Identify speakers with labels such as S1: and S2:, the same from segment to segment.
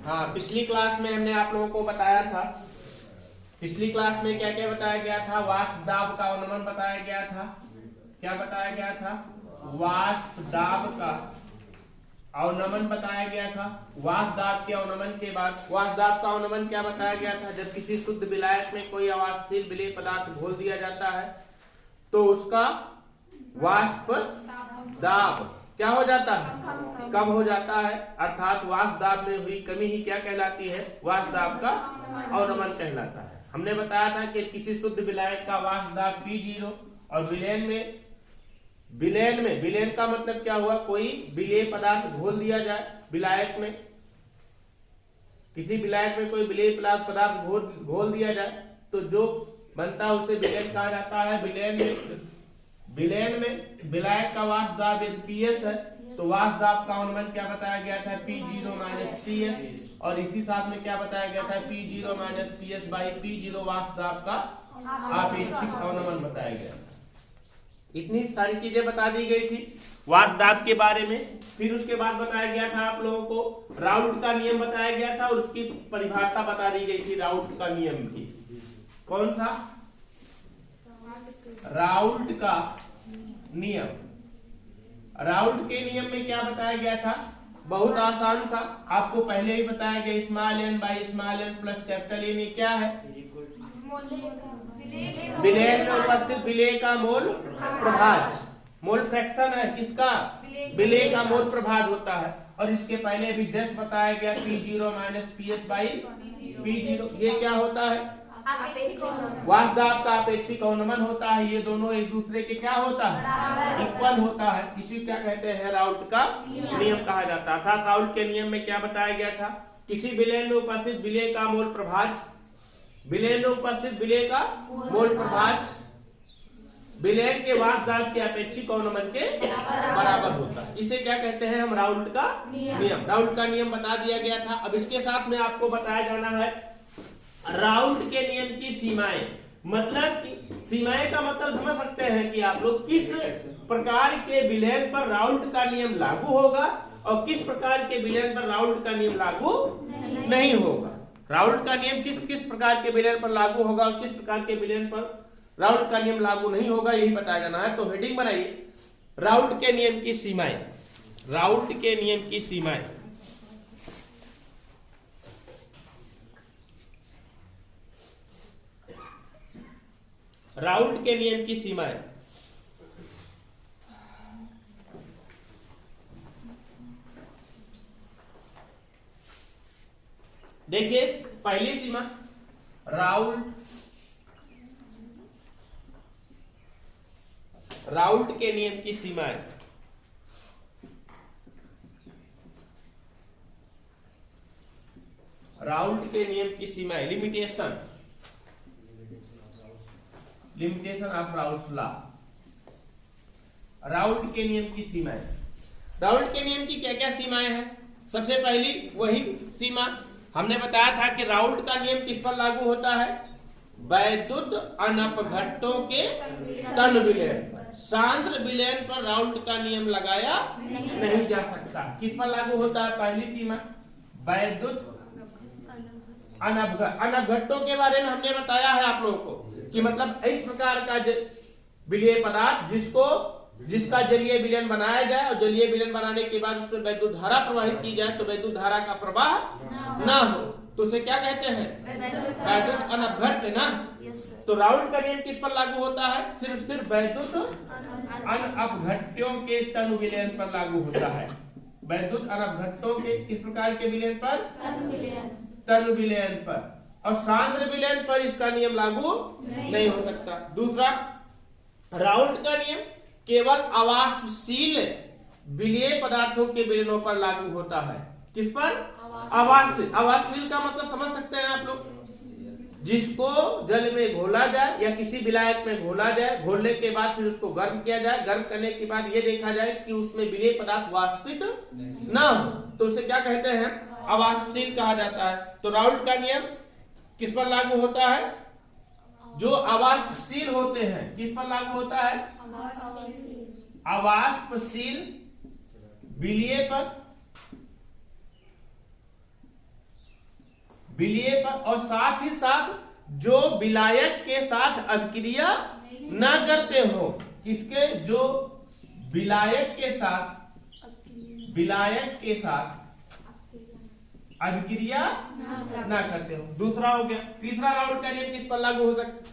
S1: हाँ, पिछली क्लास में हमने आप लोगों को बताया था, पिछली क्लास में क्या क्या बताया गया था? वाष्प दाब का अवनमन बताया गया था। क्या बताया गया था? वाष्प दाब का अवनमन बताया गया था। वाष्प दाब के अवनमन के बाद वाष्प दाब का अवनमन क्या बताया गया था? जब किसी शुद्ध विलायक में कोई अवाष्पशील विलेय पदार्थ घोल दिया जाता है तो उसका वाष्प दाब क्या हो जाता है? कम हो जाता है। अर्थात वाष्प दाब में हुई कमी ही क्या कहलाती है? वाष्प दाब का अवनमन कहलाता है। हमने बताया था कि किसी शुद्ध विलायक का वाष्प दाब P0 और विलयन का मतलब क्या हुआ? कोई विलेय पदार्थ घोल दिया जाए विलायक में, किसी विलायक में कोई विलेय पदार्थ घोल दिया जाए तो जो बनता है उसे विलयन कहा जाता है। विलयन में विलायक का वाष्प दाब PS है तो वाष्प दाब का अवनमन क्या बताया गया था? P0 - PS, और इसी साथ में क्या बताया गया था? P0 - PS by P0 वाष्प दाब का आपेक्षिक अवनमन बताया गया था। इतनी सारी चीजें बता दी गई थी वाष्प दाब के बारे में। फिर उसके बाद बताया गया था आप लोगों को राउल्ट का नियम बताया गया था और उसकी परिभाषा बता दी गई थी राउल्ट का नियम की। कौन सा? राउल्ट का नियम। राउल्ट के नियम में क्या बताया गया था? बहुत आसान सा, आपको पहले ही बताया गया, small n by small n plus capital N। ये क्या है? विलेय में उपस्थित विलेय का मोल प्रभाज। मोल फ्रैक्शन है किसका? विलेय का मोल प्रभाज होता है। और इसके पहले भी जस्ट बताया गया P0 - PS by P0। ये क्या होता है? वाष्प दाब का अपेक्षिक अवनमन होता है। ये दोनों एक दूसरे के क्या होता है? इक्वल होता है। इसी क्या कहते हैं? राउल्ट का नियम कहा जाता था। राउल्ट के नियम में क्या बताया गया था? किसी विलयन में उपस्थित विलेय का मोल प्रभाज, विलयन में उपस्थित विलेय का मोल प्रभाज विलयन के वाष्प दाब के अपेक्षिक अवनमन के बराबर होता है। इसे क्या कहते हैं हम? राउल्ट का नियम। राउल्ट का नियम बता दिया गया था। अब इसके साथ में आपको बताया जाना है राउल्ट के नियम की सीमाएं। मतलब कि सीमाएं का मतलब समझ सकते हैं कि आप लोग किस प्रकार के विलयन पर राउल्ट का नियम लागू होगा और किस प्रकार के विलयन पर राउल्ट का नियम लागू नहीं होगा। राउल्ट का नियम किस किस प्रकार के विलयन पर लागू होगा और किस प्रकार के विलयन पर राउल्ट का नियम लागू नहीं होगा, यही बताया जाना है। तो हेडिंग बनाइए, राउल्ट के नियम की सीमाएं। राउल्ट के नियम की सीमाएं। राउल्ट के नियम की सीमाएं। देखिए पहली सीमा, राउल्ट के नियम की सीमाएं। राउल्ट के नियम की सीमाएं, limitation of Raoult's law. Raoult के नियम की सीमाएं। राउल्ट के नियम की क्या क्या सीमाएं हैं? सबसे पहली वही सीमा हमने बताया था कि राउल्ट का नियम किस पर लागू होता है? वैद्युत अनपघट्टों के तन विलयन पर। सांद्र विलयन पर राउल्ट का नियम लगाया नहीं जा सकता। किस पर लागू होता है? पहली सीमा वैद्युत अनपघट्टों के बारे में हमने बताया है आप लोगों को कि मतलब इस प्रकार का विलेय पदार्थ जिसका जलीय विलयन बनाया जाए और जलीय विलयन बनाने के बाद उसमें वैद्युत धारा प्रवाहित की जाए तो वैद्युत धारा का प्रवाह ना हो तो उसे क्या कहते हैं? वैद्युत अनपघट्ट ना। तो राउल्ट का नियम किस पर लागू होता है? सिर्फ वैद्युत अनपघट्टों के तनु विलयन पर लागू होता है। वैद्युत अनपघट्टों के किस प्रकार के विलयन पर? तनु विलयन पर। और सांद्र विलयन पर इसका नियम लागू नहीं हो सकता। दूसरा, राउल्ट का नियम केवल अवाष्पशील विलेय पदार्थों के विलयनों पर लागू होता है। किस पर? अवाष्पशील का मतलब समझ सकते हैं आप लोग? जिसको जल में घोला जाए या किसी विलायक में घोला जाए, घोलने के बाद फिर उसको गर्म किया जाए, गर्म करने के बाद ये देखा जाए कि उसमें विलेय पदार्थ वाष्पित ना हो तो उसे क्या कहते हैं? अवाष्पशील कहा जाता है। तो राउल्ट का नियम किस पर लागू होता है? जो अवाष्पशील होते हैं। किस पर लागू होता है? अवाष्पशील विलय पर और साथ ही साथ जो विलायक के साथ अभिक्रिया न करते हो, किसके, जो विलायक के साथ अभिक्रिया ना करते हो। दूसरा हो गया। तीसरा राउल्ट का नियम किस पर लागू हो सकता,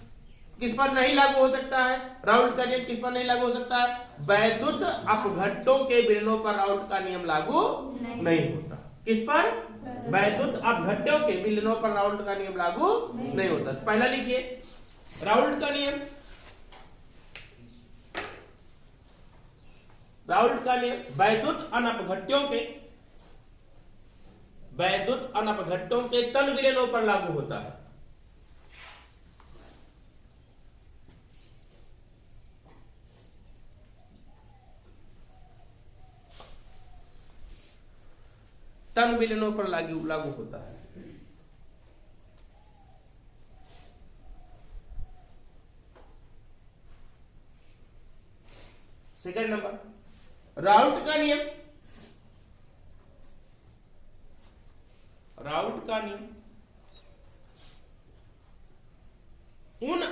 S1: किस पर नहीं लागू हो सकता है? राउल्ट का नियम किस पर नहीं लागू हो सकता है? वैद्युत अपघट्टों के विलयनों पर राउल्ट का नियम लागू नहीं होता। किस पर? वैद्युत अपघट्टों के विलयनों पर राउल्ट का नियम लागू नहीं होता। तो पहला लिखिए राउल्ट का नियम। राउल्ट का नियम वैद्युत अनपघट्टों के तन विलयनों पर लागू होता है। तन विलयनों पर लागू होता है। सेकंड नंबर, राउल्ट का नियम उन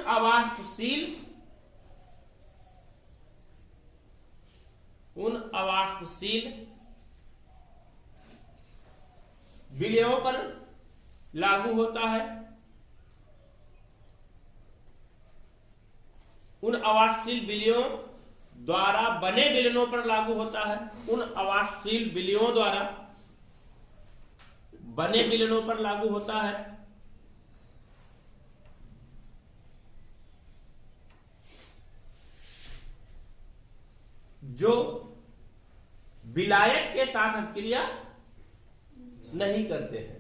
S1: अवाष्पशील विलयों पर लागू होता है। उन अवाष्पशील विलयों द्वारा बने विलयनों पर लागू होता है। उन अवाष्पशील विलयों द्वारा बने विलयनों पर लागू होता है। जो विलायक के साथ अभिक्रिया नहीं करते हैं।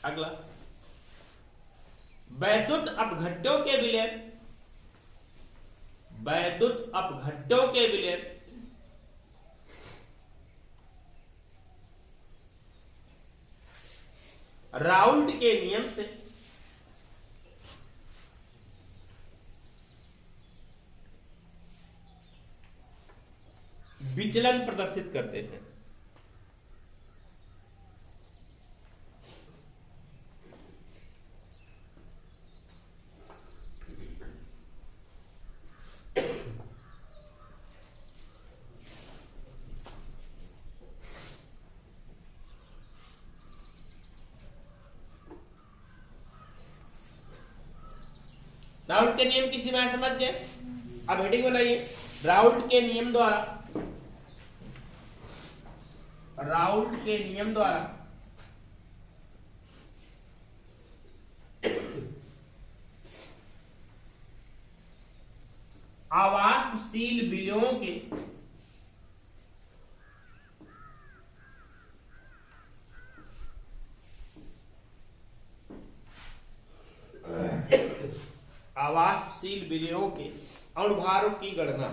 S1: अगला, वैद्युत अपघट्टों के विलय राउल्ट के नियम से विचलन प्रदर्शित करते हैं। राउल्ट के नियम की सीमाएं समझ गए। अब हेडिंग बनाइए, राउल्ट के नियम द्वारा आवासशील विलयों के आवासशील विलयों के अणुभारों की गणना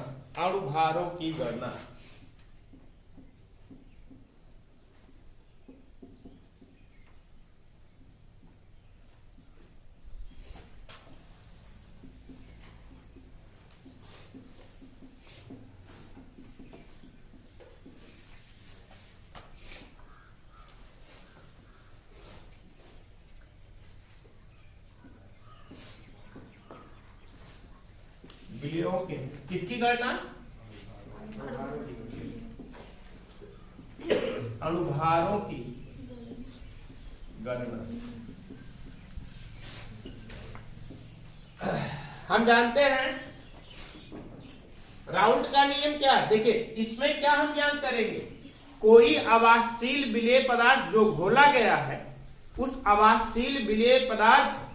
S1: विलयों के किसकी गणना? अणुभारों की गणना। हम जानते हैं राउल्ट का नियम क्या, देखिए इसमें क्या हम ज्ञान करेंगे, कोई अवाष्पशील विलेय पदार्थ जो घोला गया है, उस अवाष्पशील विलेय पदार्थ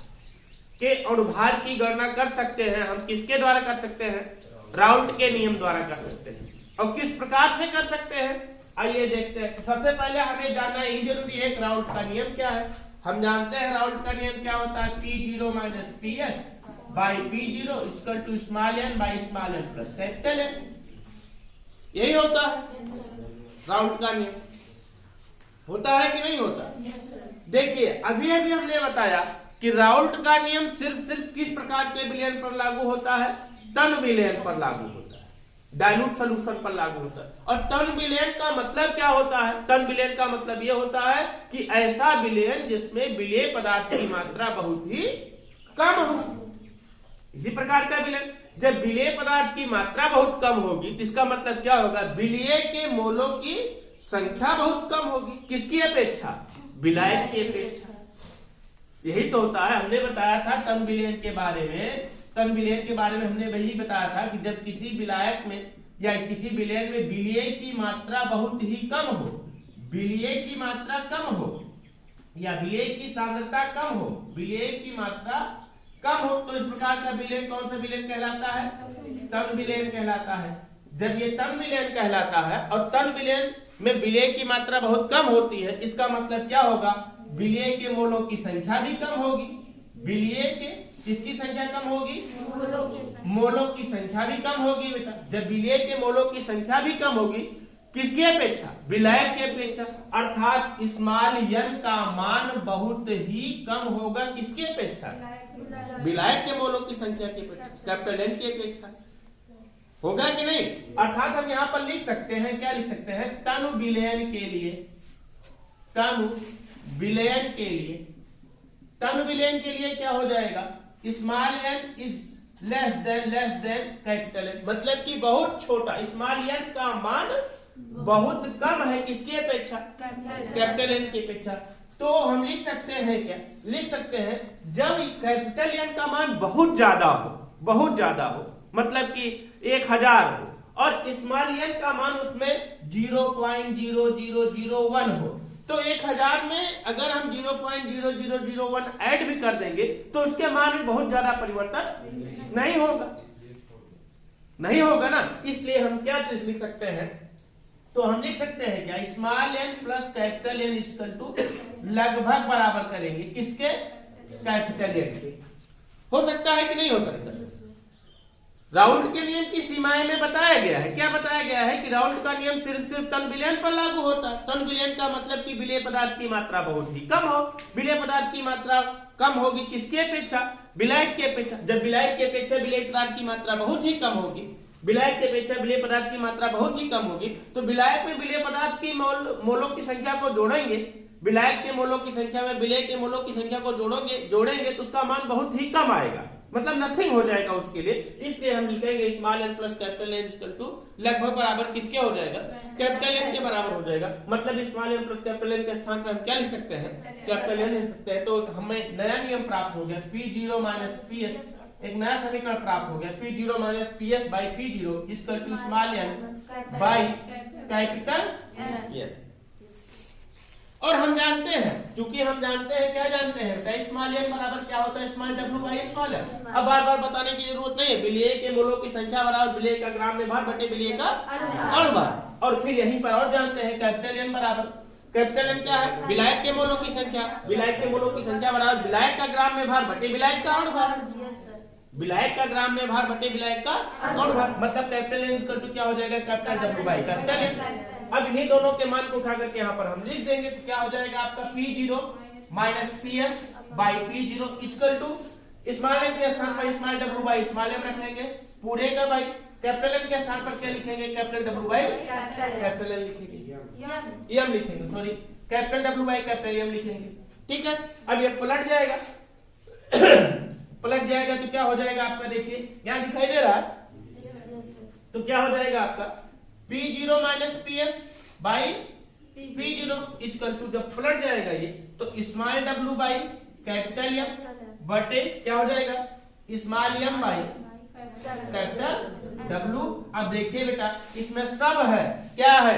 S1: के अणुभार की गणना कर सकते हैं हम। किसके द्वारा कर सकते हैं? राउल्ट के नियम द्वारा कर सकते हैं। और किस प्रकार से कर सकते हैं, आइए देखते हैं। सबसे पहले हमें जानना ही जरूरी है राउल्ट का नियम क्या है। हम जानते हैं राउल्ट का नियम क्या होता है, P0 minus PS by P0 equal to small n by small n plus capital n, यही होता है। राउल्ट का नियम होता है कि नहीं होता? देखिए अभी अभी हमने बताया कि राउल्ट का नियम सिर्फ किस प्रकार के विलयन पर लागू होता है? तन विलयन पर लागू होता है, डाइल्यूट सॉल्यूशन पर लागू होता है। और तन विलयन का मतलब क्या होता है? तन विलयन का मतलब यह होता है कि ऐसा विलयन जिसमें विलेय पदार्थ की मात्रा बहुत ही कम हो। इसी प्रकार का विलयन, जब विलेय पदार्थ की मात्रा बहुत कम होगी, इसका मतलब क्या होगा? विलेय के मोलों की संख्या बहुत कम होगी। किसकी अपेक्षा? विलायक की अपेक्षा। यही तो होता है। हमने बताया था तन विलयन के बारे में, तन विलयन के बारे में हमने वही बताया था कि जब किसी विलायक में या किसी विलयन में विलेय की मात्रा बहुत ही कम हो, विलेय की मात्रा कम हो या विलेय की सांद्रता कम हो, विलेय की मात्रा कम हो, तो इस प्रकार का विलयन कौन सा विलयन कहलाता है? तन विलयन कहलाता है। जब ये तन विलयन कहलाता है और तन विलयन में विलेय की मात्रा बहुत कम होती है, इसका मतलब क्या होगा? विलेय के मोलों की संख्या भी कम होगी। विलेय के किसकी संख्या कम होगी? मोलों की संख्या भी कम होगी बेटा। जब विलेय के मोलों की संख्या भी कम होगी, किसकी अपेक्षा? विलायक की अपेक्षा। अर्थात स्मॉल n का मान बहुत ही कम होगा। किसकी अपेक्षा? विलायक के मोलों की संख्या की अपेक्षा, कैपिटल N की अपेक्षा। होगा कि नहीं? अर्थात हम यहाँ पर लिख सकते हैं, क्या लिख सकते हैं? तनु विलयन के लिए, तनु विलयन के लिए, तनु विलयन के लिए क्या हो जाएगा? Small n is less than capital N। मतलब कि बहुत छोटा, स्मॉल n का मान बहुत कम है। किसकी अपेक्षा? कैपिटल N की अपेक्षा। तो हम लिख सकते हैं, क्या लिख सकते हैं? जब कैपिटल N का मान बहुत ज्यादा हो, बहुत ज्यादा हो, मतलब कि 1000 हो और स्मॉल n का मान उसमें 0.0001 हो, तो 1000 में अगर हम 0.0001 ऐड भी कर देंगे तो उसके मान में बहुत ज्यादा परिवर्तन नहीं होगा, नहीं होगा ना। इसलिए हम क्या लिख सकते हैं? तो हम लिख सकते हैं क्या? Small n plus capital N equal to लगभग बराबर करेंगे किसके? कैपिटल N के। हो सकता है कि नहीं हो सकता? राउल्ट के नियम की सीमाएं में बताया गया है। क्या बताया गया है? कि राउल्ट का नियम सिर्फ तन विलयन पर लागू होता है। तन विलयन का मतलब कि विलेय पदार्थ की मात्रा बहुत ही कम हो। विलेय पदार्थ की मात्रा कम होगी किसकी अपेक्षा? विलायक की अपेक्षा। जब विलायक की अपेक्षा विलेय पदार्थ की मात्रा बहुत ही कम होगी, विलायक की अपेक्षा विलेय पदार्थ की मात्रा बहुत ही कम होगी, तो विलायक में विलेय पदार्थ की मोलों की संख्या को जोड़ेंगे, विलायक के मोलों की संख्या में विलेय के मोलों की संख्या को जोड़ेंगे तो उसका मान बहुत ही कम आएगा, मतलब नथिंग हो जाएगा उसके लिए। इसलिए हम लिखेंगे small n plus capital N equal to लगभग बराबर किसके हो जाएगा? कैपिटल N के बराबर हो जाएगा। मतलब small n plus capital N के स्थान पर हम क्या लिख सकते हैं? कैपिटल N लिख सकते हैं। तो हमें नया नियम प्राप्त हो गया, P0 माइनस PS, एक नया समीकरण प्राप्त हो गया, P0 minus PS by P0 equal to small n by capital N। और हम जानते हैं, क्योंकि हम जानते हैं, क्या जानते हैं? स्मॉल n बराबर क्या होता है? Small w by small n। अब बार बार बताने की जरूरत नहीं है। विलेय के मोलों की संख्या बराबर विलेय का ग्राम में भार बटे विलेय का अणुभार। और फिर यहीं पर और जानते हैं कैपिटल N बराबर, कैपिटल N क्या है? विलायक के मोलों की संख्या, विलायक के मोलों की संख्या बराबर विलायक का ग्राम में भार बटे विलायक का अणुभार, विलायक का ग्राम में भार बटे विलायक का अणुभार। मतलब कैपिटल N इक्वल टू क्या हो जाएगा? Capital W by capital N। अब इन्हीं दोनों के मान को उठा करके यहाँ पर हम लिख देंगे तो क्या हो जाएगा आपका? P0 minus PS by P0 equal to small n के स्थान पर small w by small m रखेंगे, पूरे का बाई कैपिटल N के स्थान पर क्या लिखेंगे? Capital W by capital N लिखेंगे, m लिखेंगे, sorry capital W by capital M लिखेंगे। ठीक है, अब ये पलट जाएगा पलट जाएगा तो क्या हो जाएगा आपका? देखिए यहाँ दिखाई दे रहा है, तो क्या हो जाएगा आपका? P0 minus PS by P0 equal to, जब पलट जाएगा ये तो small w by capital M बटे क्या हो जाएगा? Small m by capital W। अब देखिए बेटा इसमें सब है, क्या है?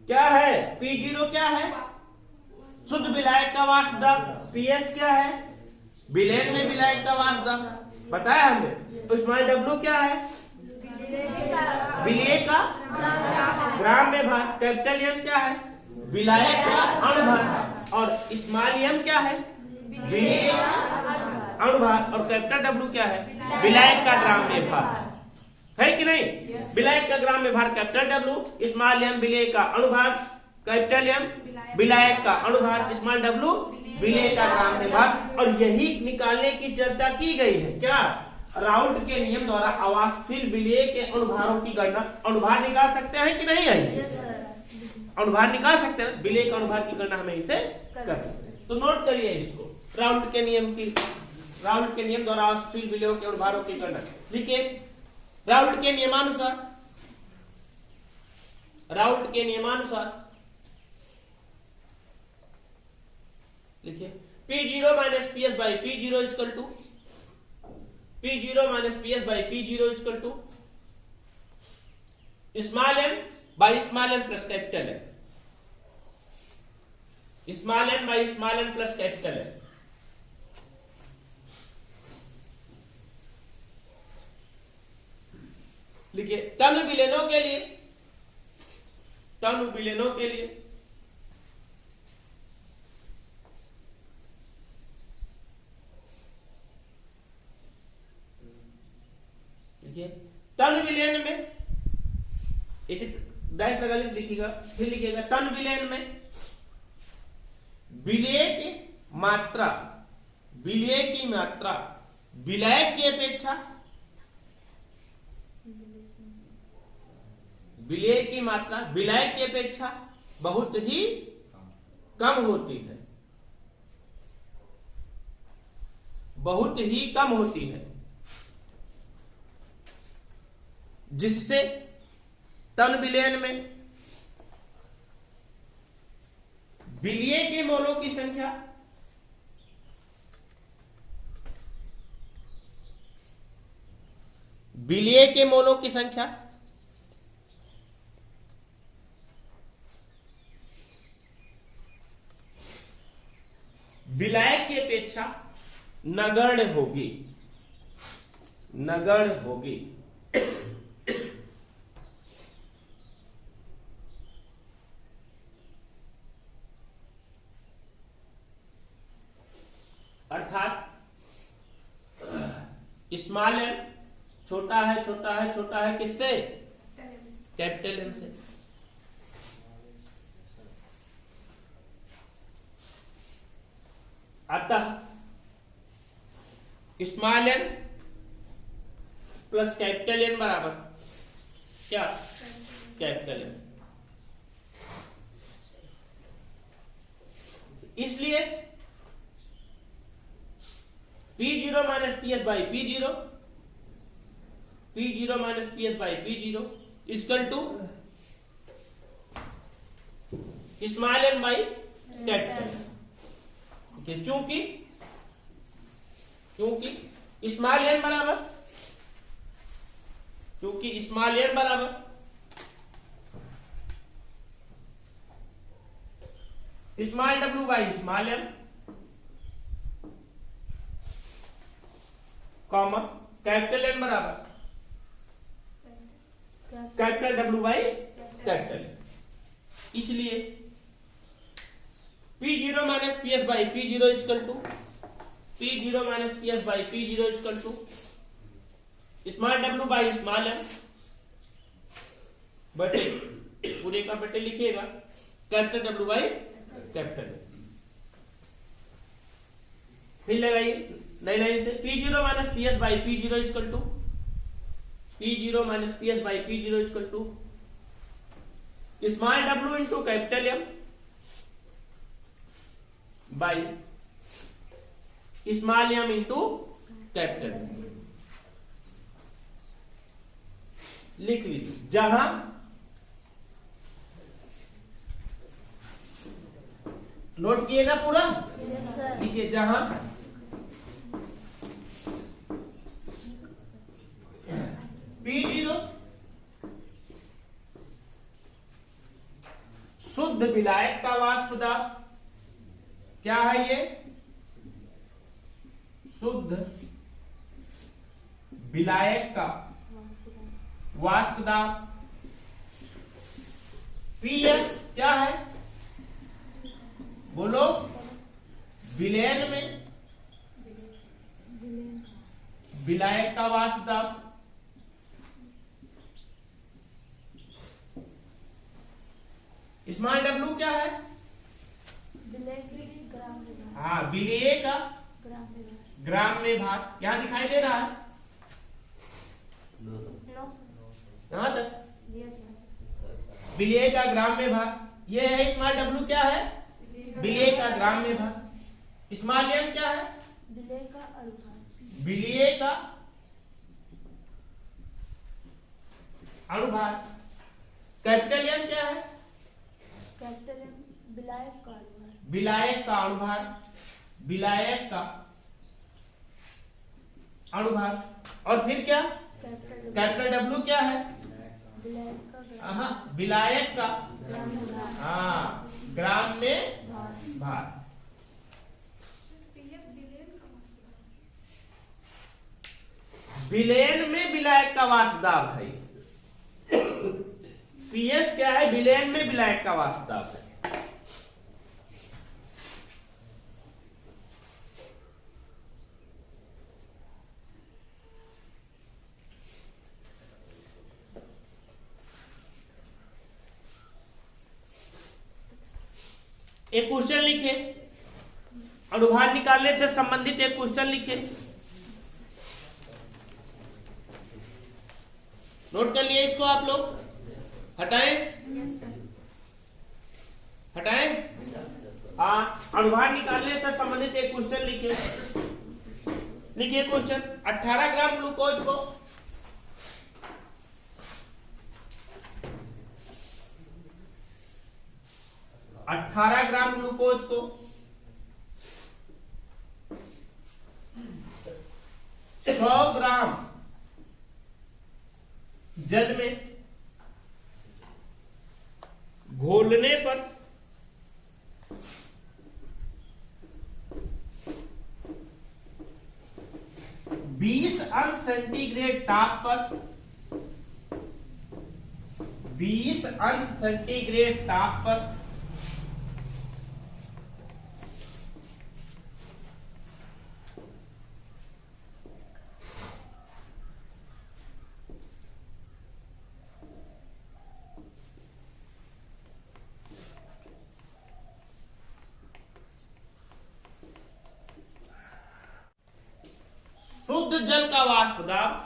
S1: क्या है? P0 क्या है? शुद्ध विलायक का वाष्प दाब। PS क्या है? विलयन में विलायक का वाष्प दाब बताया हमने। तो स्मॉल w क्या है? विलेय का ग्राम में भार। कैपिटल M क्या है? विलायक का अणुभार। और स्मॉल m क्या है? विलेय का अणुभार। और कैपिटल W क्या है? विलायक का ग्राम में भार। है कि नहीं? विलायक का ग्राम में भार कैपिटल डब्ल्यू, स्मॉल एम विलेय का अनुभाग कैपिटल एम, विलायक का अनुभाग स्मॉल डब्ल्यू, विलेय का ग्राम में भार। और यही निकालने की चर्चा की गई है क्या? राउल्ट के नियम द्वारा अवास्तविक विलेय के अनुभारों की गणना, अनुभार निकाल सकते हैं कि नहीं है? अनुभार निकाल सकते हैं, विलेय का अनुभार की गणना हमें इसे कर सकते हैं। तो नोट करिए इसको, राउल्ट के नियम द्वारा अवास्तविक विलेयों के अनुभारों की गणना लिखिए। राउल्ट के नियमानुसार लिखिए P0 minus PS by P0 equal to P0 minus PS by P0 equal to small m by small m plus capital M, small m by small m plus capital M। लिखिए तनु विलेनों के लिए तनु विलयन में इसे direct लगा लिखिएगा, फिर लिखिएगा तनु विलयन में विलेय की मात्रा विलायक की अपेक्षा विलेय की मात्रा विलायक की अपेक्षा बहुत ही कम होती है, जिससे तन विलयन में विलेय के मोलों की संख्या विलायक की अपेक्षा नगण्य होगी। अर्थात स्मॉल एम छोटा है किससे? कैपिटल एम से। अतः small N plus capital N बराबर क्या? Capital N. इसलिए P0 minus PS by P0 equal to small N by capital. चूंकि स्मॉल एन बराबर small W by small M comma capital N बराबर capital W by capital N. इसलिए P0 minus PS by P0 equal to small W by small M बटे पूरे का बटे लिखिएगा capital W by capital M. फिर लगाइए नई लाइन से P0 minus PS by P0 equal to small W into capital M by small M into capital M. लिख लीजिए जहां नोट किए ना पूरा? लिखिए जहां P0 शुद्ध विलायक का वाष्प दाब क्या है? ये शुद्ध विलायक का वाष्प दाब। PS क्या है? बोलो। विलयन में विलायक का वाष्प दाब स्मॉल डब्लू क्या है? हाँ, विलेय का ग्राम में भार। यहां दिखाई दे रहा है यहां तक? विलेय का ग्राम में भार, ये है स्मॉल डब्लू क्या है? विलेय का ग्राम में भार। स्मॉल एम क्या है? विलेय का अणुभार। कैपिटल एम क्या है? विलायक का अणुभार, विलायक का अणुभार। और फिर क्या? कैपिटल डब्लू क्या है? विलायक का ग्राम में भार। विलेन में विलायक का वाष्पदाब है। पीएस क्या है? विलेन में विलायक का वाष्पदाब है। एक क्वेश्चन लिखे, अणुभार निकालने से संबंधित एक क्वेश्चन लिखे, नोट कर लिए इसको आप लोग? हटाएं? हटाएं? अणुभार निकालने से संबंधित एक क्वेश्चन लिखे। लिखिए क्वेश्चन। 18 ग्राम ग्लूकोज को 18 ग्राम ग्लूकोज को 100 ग्राम जल में घोलने पर 20 अंश सेंटीग्रेड ताप पर 20 अंश सेंटीग्रेड ताप पर शुद्ध जल का वाष्प दाब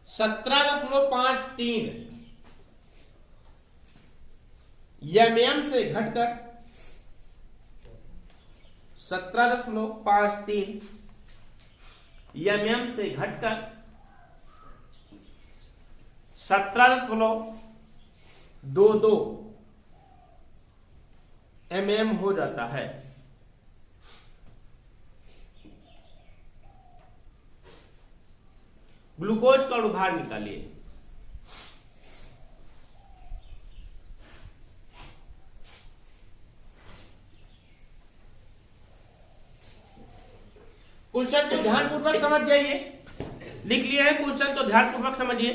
S1: 17.53 mm से घटकर 17.53 mm से घटकर 17.22 mm हो जाता है। ग्लूकोज का अणुभार निकालिए। क्वेश्चन को ध्यानपूर्वक समझ जाइए। लिख लिया है क्वेश्चन तो ध्यानपूर्वक समझिए।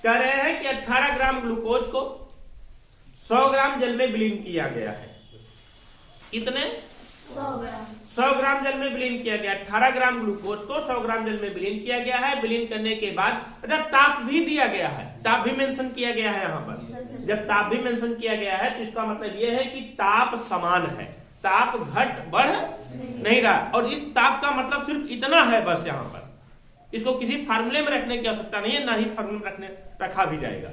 S1: कह रहे हैं कि 18 ग्राम ग्लूकोज को 100 ग्राम जल में विलीन किया गया है। कितने? 100 ग्राम जल में विलीन किया गया। 18 ग्राम ग्लूकोज को 100 ग्राम जल में विलीन किया गया है। विलीन करने के बाद जब ताप भी दिया गया है, ताप भी मेंशन किया गया है यहाँ पर। जब ताप भी मेंशन किया गया है तो इसका मतलब यह है कि ताप समान है, ताप घट बढ़ नहीं रहा। और इस ताप का मतलब सिर्फ इतना है बस। यहाँ पर इसको किसी फार्मूले में रखने की आवश्यकता नहीं है, ना ही फार्मूले में रखा भी जाएगा।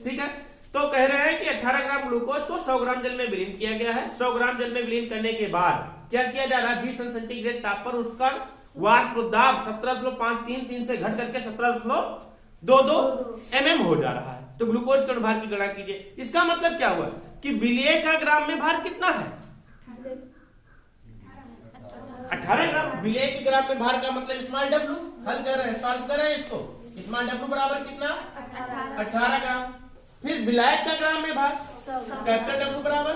S1: ठीक है, तो कह रहे हैं कि 18 ग्राम ग्लूकोज को 100 ग्राम जल में विलीन किया गया है। 100 ग्राम जल में विलीन करने के बाद क्या किया जा रहा है? 20 अंश सेंटीग्रेड ताप पर उसका वाष्प दाब 17.533 से घट करके 17.22 mm हो जा रहा है। तो ग्लूकोज के अणुभार की गणना कीजिए। इसका मतलब क्या हुआ कि विलेय का ग्राम में भार कितना है? 18 ग्राम। विलेय के ग्राम में भार का मतलब स्मॉल डब्ल्यू। हल कर रहे हैं, सॉल्व कर रहे हैं इसको। स्मॉल डब्ल्यू बराबर कितना? 18 ग्राम। फिर विलायक का ग्राम में भार कैपिटल डब्ल्यू बराबर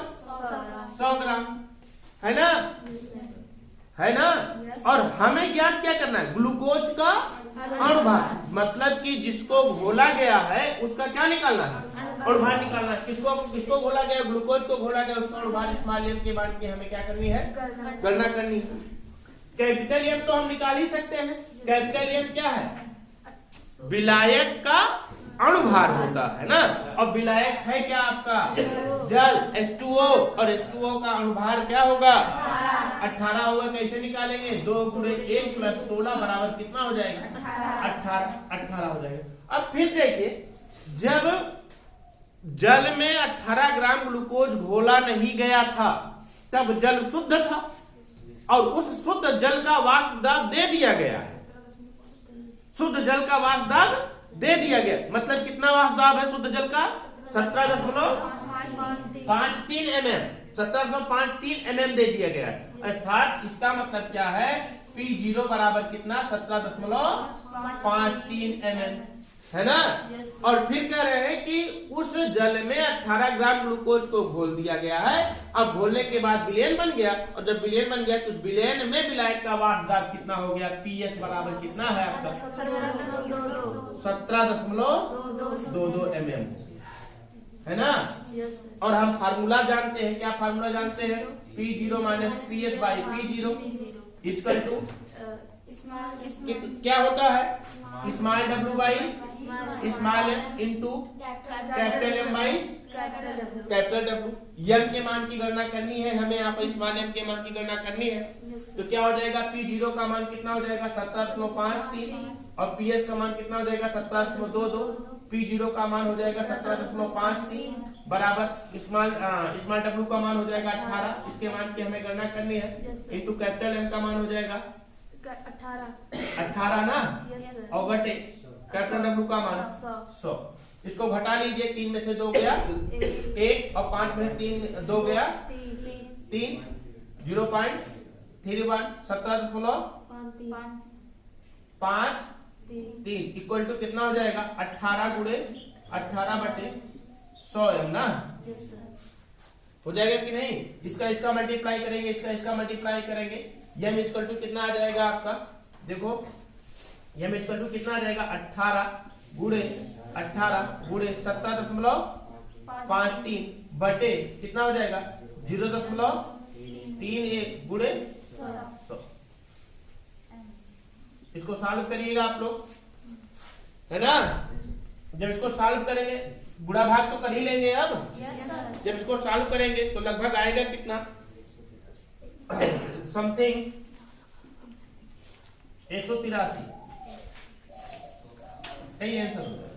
S1: 100 ग्राम, है ना? है ना? और हमें ज्ञात क्या करना है? ग्लूकोज का अणुभार, मतलब कि जिसको घोला गया है उसका क्या निकालना है? अणुभार निकालना है। किसको घोला गया? ग्लूकोज को घोला गया, उसका अणुभार स्मॉल एम के मान की हमें क्या करनी है? गणना करनी है। कैपिटल एम तो हम निकाल ही सकते हैं। कैपिटल एम क्या है? विलायक का अणुभार होता है ना। और विलायक है क्या आपका जल H2O, और H2O का अणुभार क्या होगा 18 होगा। कैसे निकालेंगे 2 × 1 + 16 बराबर कितना हो जाएगा 18 हो जाएगा। अब फिर देखिए जब जल में 18 ग्राम ग्लूकोज घोला नहीं गया था तब जल शुद्ध था और उस शुद्ध जल का वाष्प दाब दे दिया गया है। शुद्ध जल का वाष्प दाब दे दिया गया, मतलब कितना वाष्प दाब है शुद्ध जल का 17.53 mm, 17.53 mm दे दिया गया है। अर्थात इसका मतलब क्या है P0 बराबर कितना 17.53 mm है ना। और फिर कह रहे हैं कि उस जल में 18 ग्राम ग्लूकोज को घोल दिया गया है। अब घोलने के बाद विलयन बन गया, और जब विलयन बन गया तो विलयन में विलायक का वाष्प दाब कितना हो गया PS बराबर कितना है आपका 17.22 mm है ना। और हम फार्मूला जानते हैं, क्या फार्मूला जानते हैं P0 - PS/P0 इक्वल टू क्या होता है स्मॉल w/स्मॉल m into capital W। m के मान की गणना करनी है हमें, यहाँ पर स्मॉल m के मान की गणना करनी है। तो क्या हो जाएगा P0 का मान कितना हो जाएगा 17.53 और PS का मान कितना हो जाएगा 17.22। P0 का मान हो जाएगा 17.53 बराबर स्मॉल w का मान हो जाएगा 18, इसके मान की हमें गणना करनी है, इंटू कैपिटल M का मान हो जाएगा 18 ना, और बटे कैपिटल W का मान 100। इसको घटा लीजिए, 3 में से 2 गया 1 और 5 में 3 2 गया 3 0.31 17.53 इक्वल टू कितना हो जाएगा 18 × 18/100 m ना। हो जाएगा कि नहीं। इसका मल्टीप्लाई करेंगे, इसका मल्टीप्लाई करेंगे, m इक्वल टू कितना आ जाएगा आपका, देखो m इक्वल टू कितना आ जाएगा 18 × 17.53 बटे कितना हो जाएगा 0.31 × 100। इसको सॉल्व करिएगा आप लोग, है ना। जब इसको सॉल्व करेंगे बुरा भाग तो कर ही लेंगे। अब जब इसको सॉल्व करेंगे तो लगभग आएगा कितना समथिंग 183 यही आंसर होगा।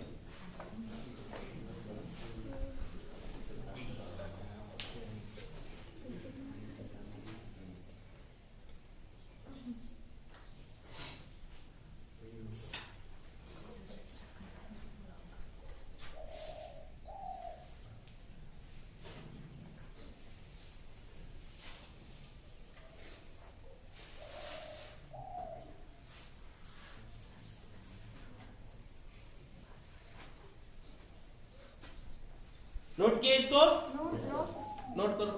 S1: नोट किए इसको, नोट करो।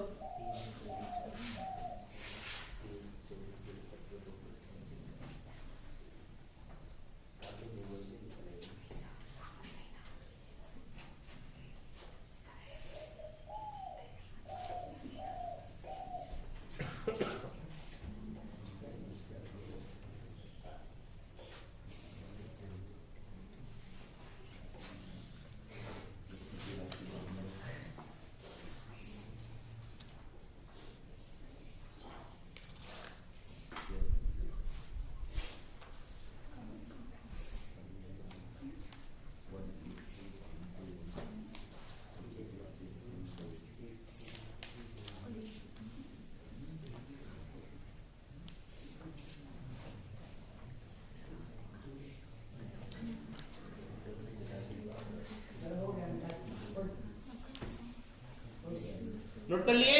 S1: नोट कर लिए।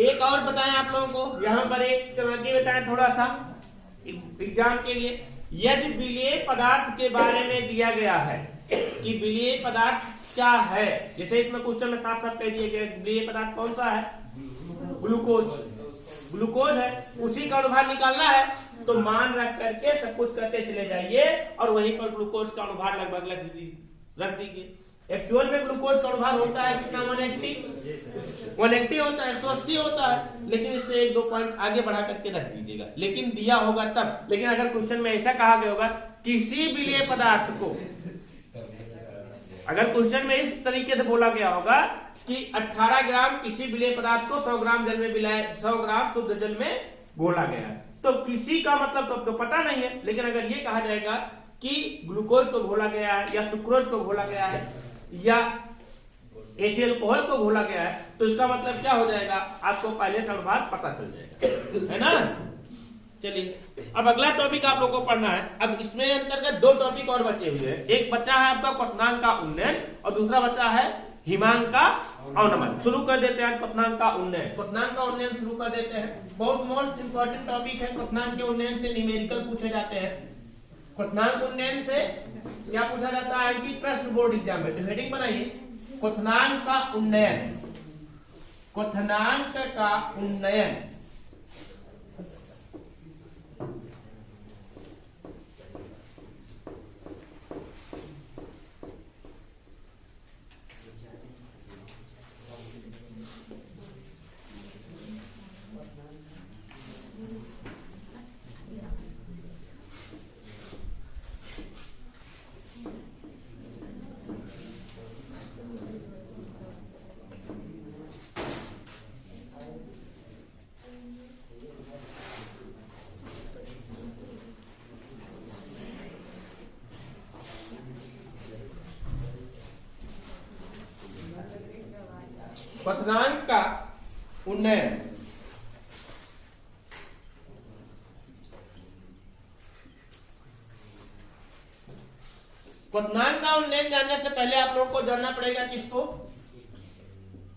S1: एक और बताएं आप लोगों को, यहाँ पर एक चुनौती बताएं थोड़ा सा एग्जाम के लिए। यदि विलेय पदार्थ के बारे में दिया गया है कि विलेय पदार्थ क्या है, जैसे इसमें क्वेश्चन में साफ साफ कह दिया गया विलेय पदार्थ कौन सा है, ग्लूकोज है, उसी का अणुभार निकालना है तो मान रख करके सब कुछ करते चले जाइए और वहीं पर ग्लूकोज का अणुभार लगभग रख दीजिए। एक्चुअल में ग्लूकोज का अणुभार होता है कितना 180 होता है, 180 होता है, लेकिन इससे 1-2 पॉइंट आगे बढ़ा करके रख दीजिएगा, लेकिन दिया होगा तब। लेकिन अगर क्वेश्चन में ऐसा कहा गया होगा किसी विलेय पदार्थ को अगर क्वेश्चन में इस तरीके से बोला गया होगा कि 18 ग्राम किसी विलेय पदार्थ को 100 ग्राम जल में मिलाया, 100 ग्राम शुद्ध जल में घोला गया है, तो किसी का मतलब तो पता नहीं है। लेकिन अगर ये कहा जाएगा कि ग्लूकोज को घोला गया है या सुक्रोज को घोला गया है या एथिल अल्कोहल को घोला गया है, तो इसका मतलब क्या हो जाएगा, आपको पहले अनुभाग पता चल जाएगा, है ना। चलिए अब अगला टॉपिक आप लोगों को पढ़ना है। अब इसमें अंतर्गत दो टॉपिक और बचे हुए हैं। एक बच्चा है आपका क्वथनांक का उन्नयन और दूसरा बच्चा है हिमांक का अवनमन। शुरू कर देते हैं क्वथनांक का उन्नयन। क्वथनांक का उन्नयन शुरू कर देते हैं। बहुत मोस्ट इंपॉर्टेंट टॉपिक है। क्वथनांक के उन्नयन से न्यूमेरिकल पूछे जाते हैं। क्वथनांक उन्नयन से क्या पूछा जाता है कि प्रश्न बोर्ड एग्जाम में। तो हेडिंग बनाइए, क्वथनांक का उन्नयन। क्वथनांक का उन्नयन क्वथनांक का उन्नयन। क्वथनांक का उन्नयन जानने से पहले आप लोगों को जानना पड़ेगा किसको,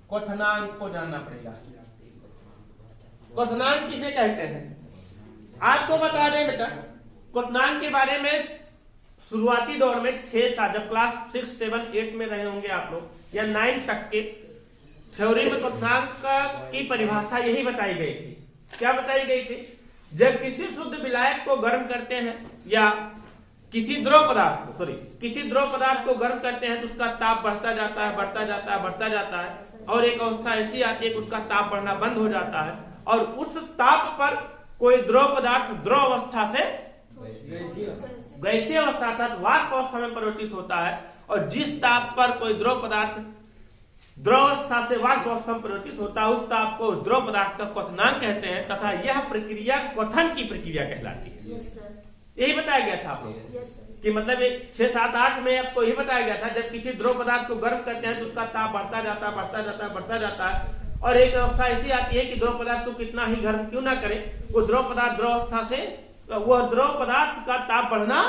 S1: क्वथनांक को जानना पड़ेगा। क्वथनांक किसे कहते हैं आपको बता दें बेटा। क्वथनांक के बारे में शुरुआती दौर में 6-7 जब क्लास 6, 7, 8 में रहे होंगे आप लोग या 9 तक के थ्योरी में क्वथनांक की परिभाषा यही बताई गई थी। क्या बताई गई थी, जब किसी शुद्ध विलायक को गर्म करते हैं या किसी द्रव पदार्थ को गर्म करते हैं तो उसका ताप बढ़ता जाता है, बढ़ता जाता है, बढ़ता जाता है और एक अवस्था ऐसी आती है कि उसका ताप बढ़ना बंद हो जाता है और उस ताप पर कोई द्रव पदार्थ द्रव अवस्था से गैसीय अवस्था अर्थात वाष्प अवस्था में परिवर्तित होता है और जिस ताप पर कोई द्रव पदार्थ द्रव अवस्था से वाष्प अवस्था में परिवर्तित होता है उस ताप को द्रव पदार्थ का क्वथनांक कहते हैं तथा यह प्रक्रिया क्वथन की प्रक्रिया कहलाती है। यही बताया गया था आप लोग कि मतलब 6, 7, 8 में आपको यही बताया गया था जब किसी द्रव पदार्थ को गर्म करते हैं तो उसका ताप बढ़ता जाता है, बढ़ता जाता है, बढ़ता जाता है और एक अवस्था ऐसी आती है कि द्रव पदार्थ को कितना ही गर्म क्यों ना करे वो द्रव पदार्थ द्रव अवस्था से वह द्रव पदार्थ का ताप बढ़ना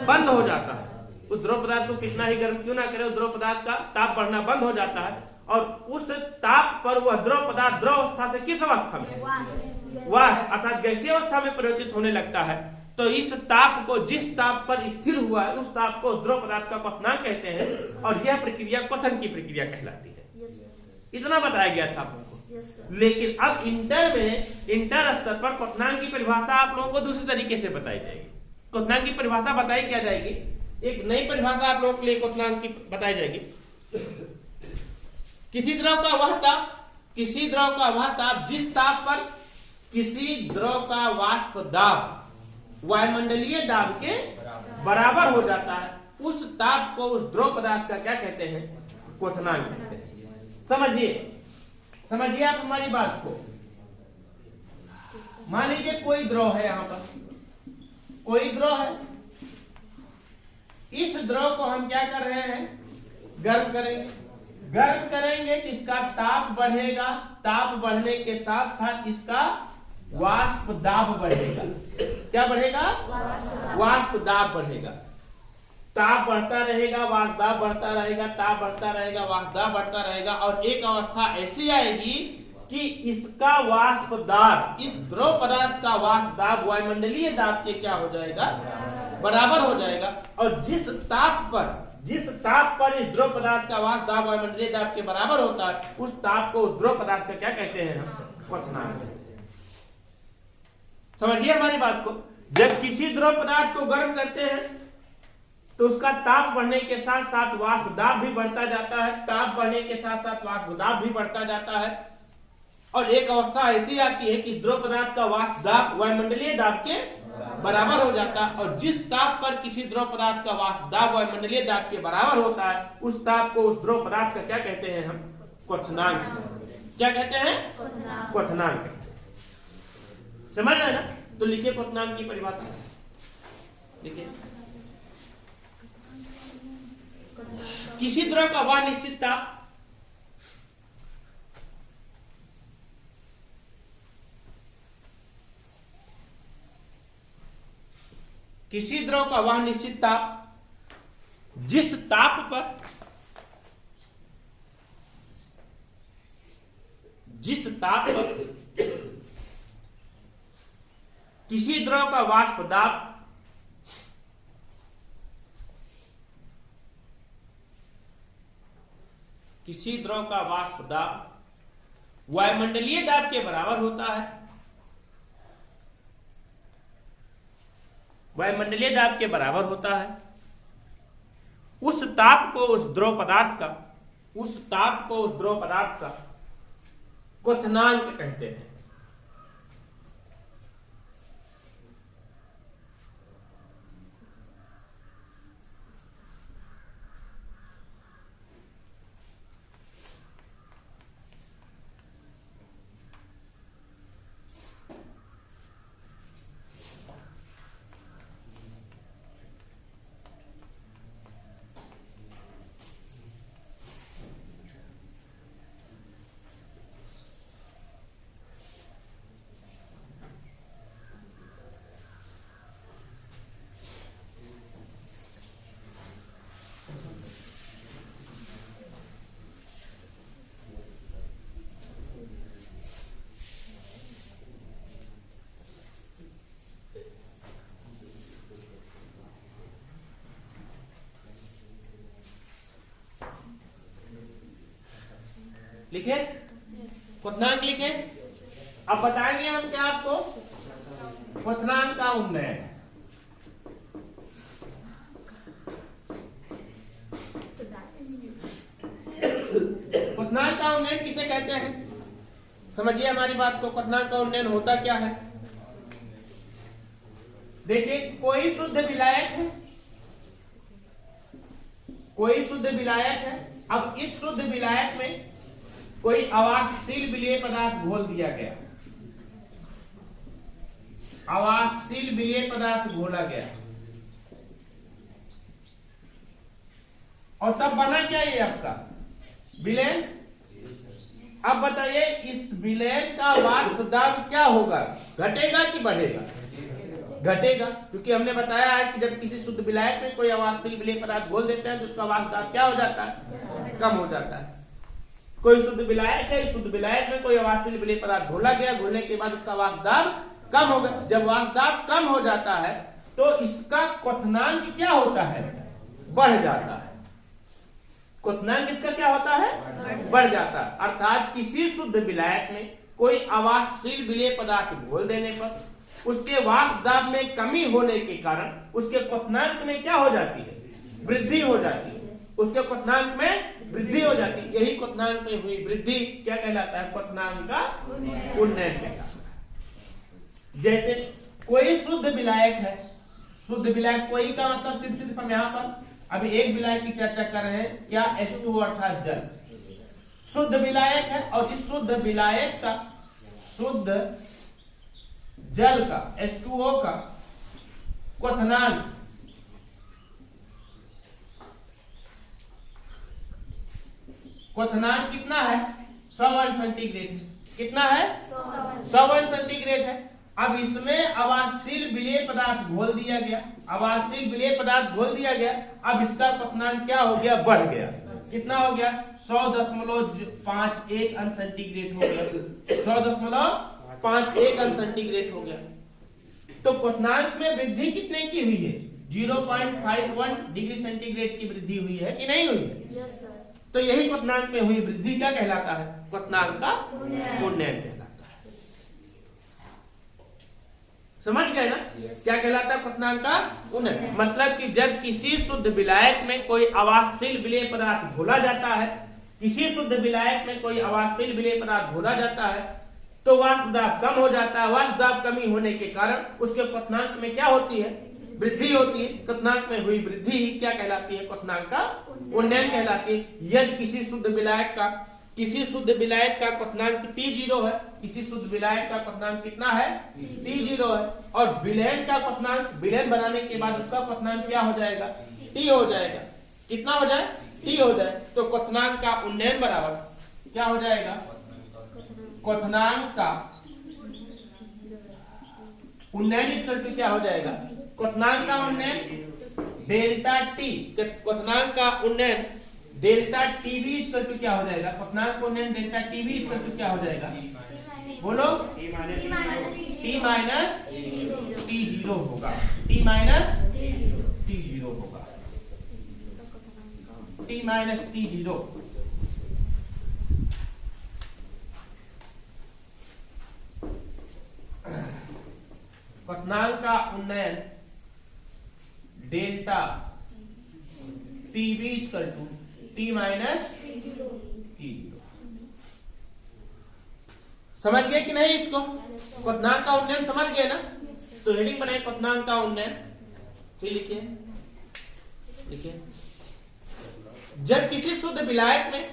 S1: बंद हो जाता है। उस द्रव पदार्थ को कितना ही गर्म क्यों ना करे उस द्रव पदार्थ का ताप बढ़ना बंद हो जाता है और उस ताप पर वह द्रव पदार्थ द्रव अवस्था से किस अवस्था में वह अर्थात गैसीय अवस्था में परिवर्तित होने लगता है। तो इस ताप को जिस ताप पर स्थिर हुआ है उस ताप को द्रव पदार्थ का क्वथनांक कहते हैं और यह प्रक्रिया क्वथन की प्रक्रिया कहलाती है। इतना बताया गया था आप लोगों को। लेकिन अब इंटर स्तर पर क्वथनांक की परिभाषा आप लोगों को दूसरे तरीके से बताई जाएगी। क्वथनांक की परिभाषा बताई क्या जाएगी, एक नई परिभाषा आप लोगों के लिए क्वथनांक की बताई जाएगी। किसी द्रव का वह ताप जिस ताप पर किसी द्रव का वाष्प दाब वायुमंडलीय दाब के बराबर हो जाता है उस ताप को उस द्रव पदार्थ का क्या कहते हैं, क्वथनांक कहते हैं। समझिए आप हमारी बात को। मान लीजिए कोई द्रव है, यहाँ पर कोई द्रव है, इस द्रव को हम क्या कर रहे हैं, गर्म करेंगे कि इसका ताप बढ़ेगा, ताप बढ़ने के साथ साथ इसका वाष्प दाब बढ़ेगा। क्या बढ़ेगा, वाष्प दाब बढ़ेगा। ताप बढ़ता रहेगा, वाष्प दाब बढ़ता रहेगा, ताप बढ़ता रहेगा, वाष्प दाब बढ़ता रहेगा और एक अवस्था ऐसी आएगी कि इसका वाष्प दाब इस द्रव पदार्थ का वाष्प दाब वायुमंडलीय दाब के क्या हो जाएगा, बराबर हो जाएगा और जिस ताप पर इस द्रव पदार्थ का वाष्प दाब वायुमंडलीय दाब के बराबर होता है उस ताप को उस द्रव पदार्थ का क्या कहते हैं, क्वथनांक कहते हैं। समझिए हमारी बात को। जब किसी द्रव पदार्थ को गर्म करते हैं तो उसका ताप बढ़ने के साथ साथ वाष्प दाब भी बढ़ता जाता है, ताप बढ़ने के साथ साथ वाष्प दाब भी बढ़ता जाता है और एक अवस्था ऐसी आती है कि द्रव पदार्थ का वाष्प दाब वायुमंडलीय दाब के बराबर हो जाता है। और जिस ताप पर किसी द्रव पदार्थ का वाष्प दाब वायुमंडलीय दाब के बराबर होता है, उस ताप को उस द्रव पदार्थ का क्या कहते हैं हम? क्वथनांक। क्या कहते हैं? क्वथनांक कहते हैं। समझ रहे ना? तो लिखिए क्वथनांक की परिभाषा। देखिए, किसी द्रव का वह निश्चित ताप किसी द्रव का वह निश्चित ताप जिस ताप पर किसी द्रव का वाष्प दाब वायुमंडलीय दाब के बराबर होता है, वायुमंडलीय दाब के बराबर होता है, उस ताप को उस द्रव पदार्थ का क्वथनांक कहते हैं। लिखे? क्वथनांक लिखे? अब बताएंगे हम क्या आपको? क्वथनांक का उन्नयन। क्वथनांक का उन्नयन किसे कहते हैं? समझिए हमारी बात को। क्वथनांक का उन्नयन होता क्या है? देखिए, कोई शुद्ध विलायक है। अब इस शुद्ध विलायक में कोई अवाष्पशील विलेय पदार्थ घोल दिया गया, अवाष्पशील विलेय पदार्थ घोला गया, और तब बना क्या ये आपका विलयन? अब बताइए, इस विलयन का वाष्प दाब क्या होगा? घटेगा कि बढ़ेगा? घटेगा, क्योंकि हमने बताया है कि जब किसी शुद्ध विलायक में कोई अवाष्पशील विलेय पदार्थ घोल देते हैं तो उसका वाष्प दाब क्या हो जाता है? कम हो जाता है। कोई शुद्ध विलायक है, शुद्ध विलायक में कोई अवाष्पशील विलेय पदार्थ घोला गया, घोलने के बाद उसका वाष्प दाब कम हो गया। जब वाष्प दाब कम हो जाता है तो इसका क्वथनांक क्या होता है? बढ़ जाता है। क्वथनांक इसका क्या होता है? बढ़ जाता है। अर्थात किसी शुद्ध विलायक में कोई अवाष्पशील विलेय पदार्थ घोल देने पर उसके वाष्प दाब में कमी होने के कारण उसके क्वथनांक में क्या हो जाती है? वृद्धि हो जाती है। उसके क्वथनांक में वृद्धि हो जाती है। यही क्वथनांक में हुई वृद्धि क्या कहलाता है? क्वथनांक का उन्नयन कहलाता है। जैसे कोई शुद्ध विलायक है, शुद्ध विलायक कोई का मतलब सिर्फ हम यहाँ पर अभी एक विलायक की चर्चा कर रहे हैं, क्या? H2O अर्थात जल शुद्ध विलायक है, और इस शुद्ध विलायक का, शुद्ध जल का, H2O का क्वथनांक कितना है? 100 सेंटीग्रेड। कितना है? 100 सेंटीग्रेड है। अब इसमें अवाष्पशील विलेय पदार्थ घोल दिया गया, अवाष्पशील विलेय पदार्थ घोल दिया गया। अब इसका क्वथनांक क्या हो गया? बढ़ गया। कितना हो गया? 100.51 अंश सेंटीग्रेड हो गया। 100.51 अंश सेंटीग्रेड हो गया। तो क्वथनांक में वृद्धि कितने की हुई है? 0.51 डिग्री सेंटीग्रेड की वृद्धि हुई है कि नहीं हुई है? तो यही क्वथनांक में हुई वृद्धि क्या कहलाता है? क्वथनांक का उन्नयन कहलाता है। समझ गए ना? क्या कहलाता है? क्वथनांक का उन्नयन। मतलब कि जब किसी शुद्ध विलायक में कोई अवाष्पशील विलेय पदार्थ घोला जाता है, किसी शुद्ध विलायक में कोई अवाष्पशील विलेय पदार्थ घोला जाता है, तो वाष्प दाब कम हो जाता है। वाष्प दाब कमी होने के कारण उसके क्वथनांक में क्या होती है? वृद्धि होती है। क्वथनांक में हुई वृद्धि क्या कहलाती है? क्वथनांक का उन्नयन कहलाती है। यदि किसी शुद्ध विलायक का क्वथनांक T0 है, किसी शुद्ध विलायक का क्वथनांक कितना है? T0 है, और विलयन का क्वथनांक, विलयन बनाने के बाद उसका क्वथनांक क्या हो जाएगा? T हो जाएगा। कितना हो जाए? T हो जाए। तो क्वथनांक का उन्नयन बराबर क्या हो जाएगा? क्वथनांक का उन्नयन इक्वल टू क्या हो जाएगा? क्वथनांक का उन्नयन डेल्टा टी, क्वथनांक का उन्नयन डेल्टा टीवी इक्वल टू क्या हो जाएगा? क्वथनांक का उन्नयन डेल्टा टीवी इक्वल टू क्या हो जाएगा? बोलो। T माइनस T0 होगा। T माइनस T0 होगा। T minus T0। क्वथनांक का उन्नयन delta TV equal to T minus T0। समझ गए कि नहीं? इसको क्वथनांक का उन्नयन समझ गए ना? तो हेडिंग बनाए क्वथनांक का उन्नयन। फिर लिखिए जब किसी शुद्ध विलायक में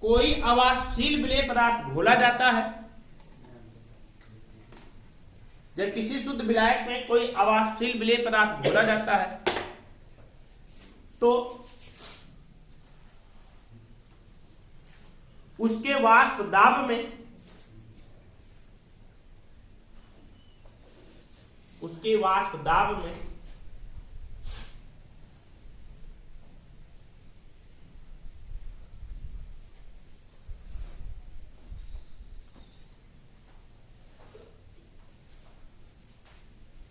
S1: कोई अवाष्पशील विलेय पदार्थ घोला जाता है, जब किसी शुद्ध विलायक में कोई अवाष्पशील विलेय पदार्थ घोला जाता है तो उसके वाष्प दाब में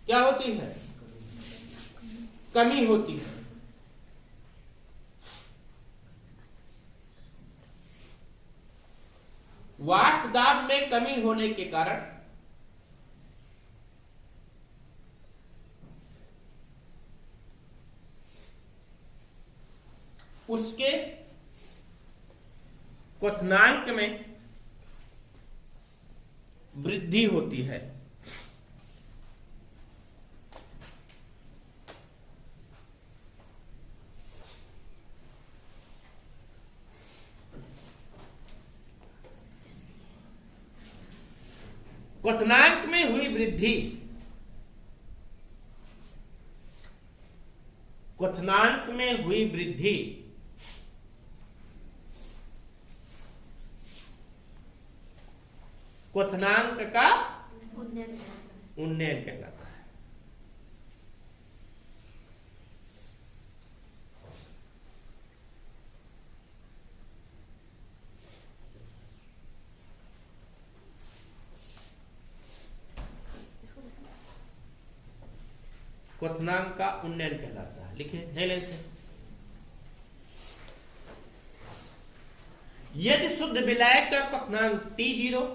S1: क्या होती है? कमी होती है। वाष्प दाब में कमी होने के कारण उसके क्वथनांक में वृद्धि होती है। क्वथनांक में हुई वृद्धि, क्वथनांक में हुई वृद्धि क्वथनांक का उन्नयन कहलाता है। क्वथनांक का उन्नयन कहलाता है। लिखे नहीं लिखे? यदि शुद्ध विलायक का क्वथनांक T0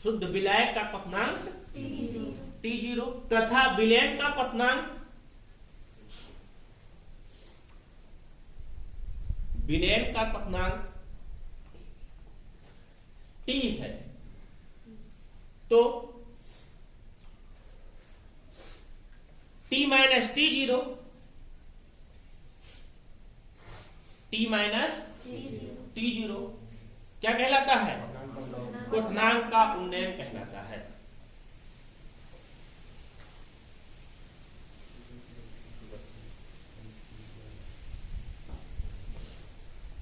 S1: शुद्ध विलायक का क्वथनांक T0 तथा विलयन का क्वथनांक T है, तो T माइनस T0 क्या कहलाता है? क्वथनांक का उन्नयन कहलाता है।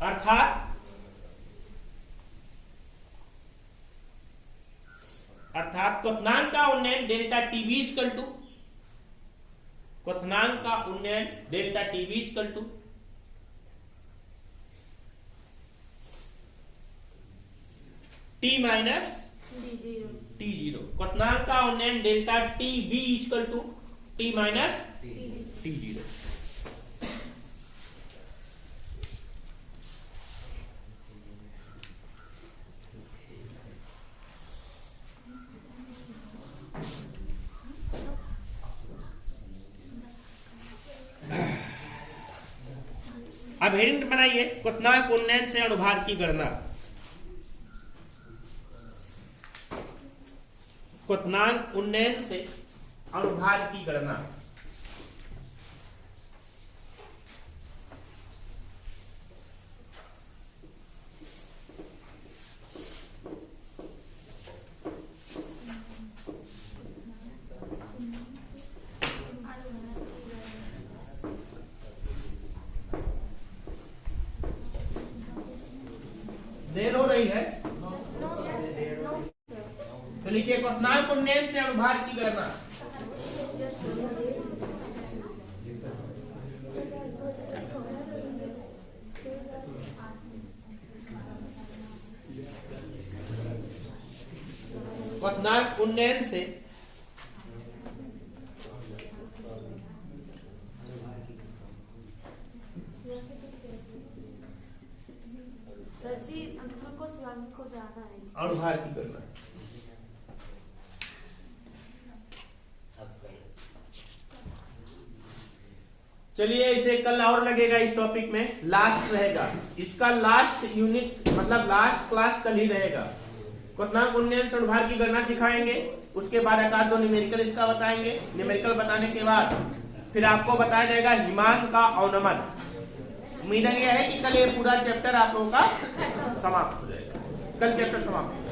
S1: अर्थात क्वथनांक का उन्नयन delta TV equal to T minus T0। क्वथनांक का उन्नयन delta TB equal to T minus T0। अब हेडिंग बनाइए, क्वथनांक उन्नयन से अनुभार की गणना। क्वथनांक उन्नयन से अनुभार की गणना। देर हो रही है तो लिखिए क्वथनांक उन्नयन से अनुभार की गणना। क्वथनांक उन्नयन से अनुभार की गणना। चलिए इसे कल और लगेगा, इस टॉपिक में लास्ट रहेगा, इसका लास्ट यूनिट मतलब लास्ट क्लास कल ही रहेगा। क्वथनांक उन्नयन से अनुभार की गणना सिखाएंगे, उसके बाद एक आध दो न्यूमेरिकल इसका बताएंगे। न्यूमेरिकल बताने के बाद फिर आपको बताया जाएगा हिमांक का अवनमन। उम्मीद यह है कि कल ये पूरा चैप्टर आप लोगों का समाप्त हो जाएगा, कल चैप्टर समाप्त।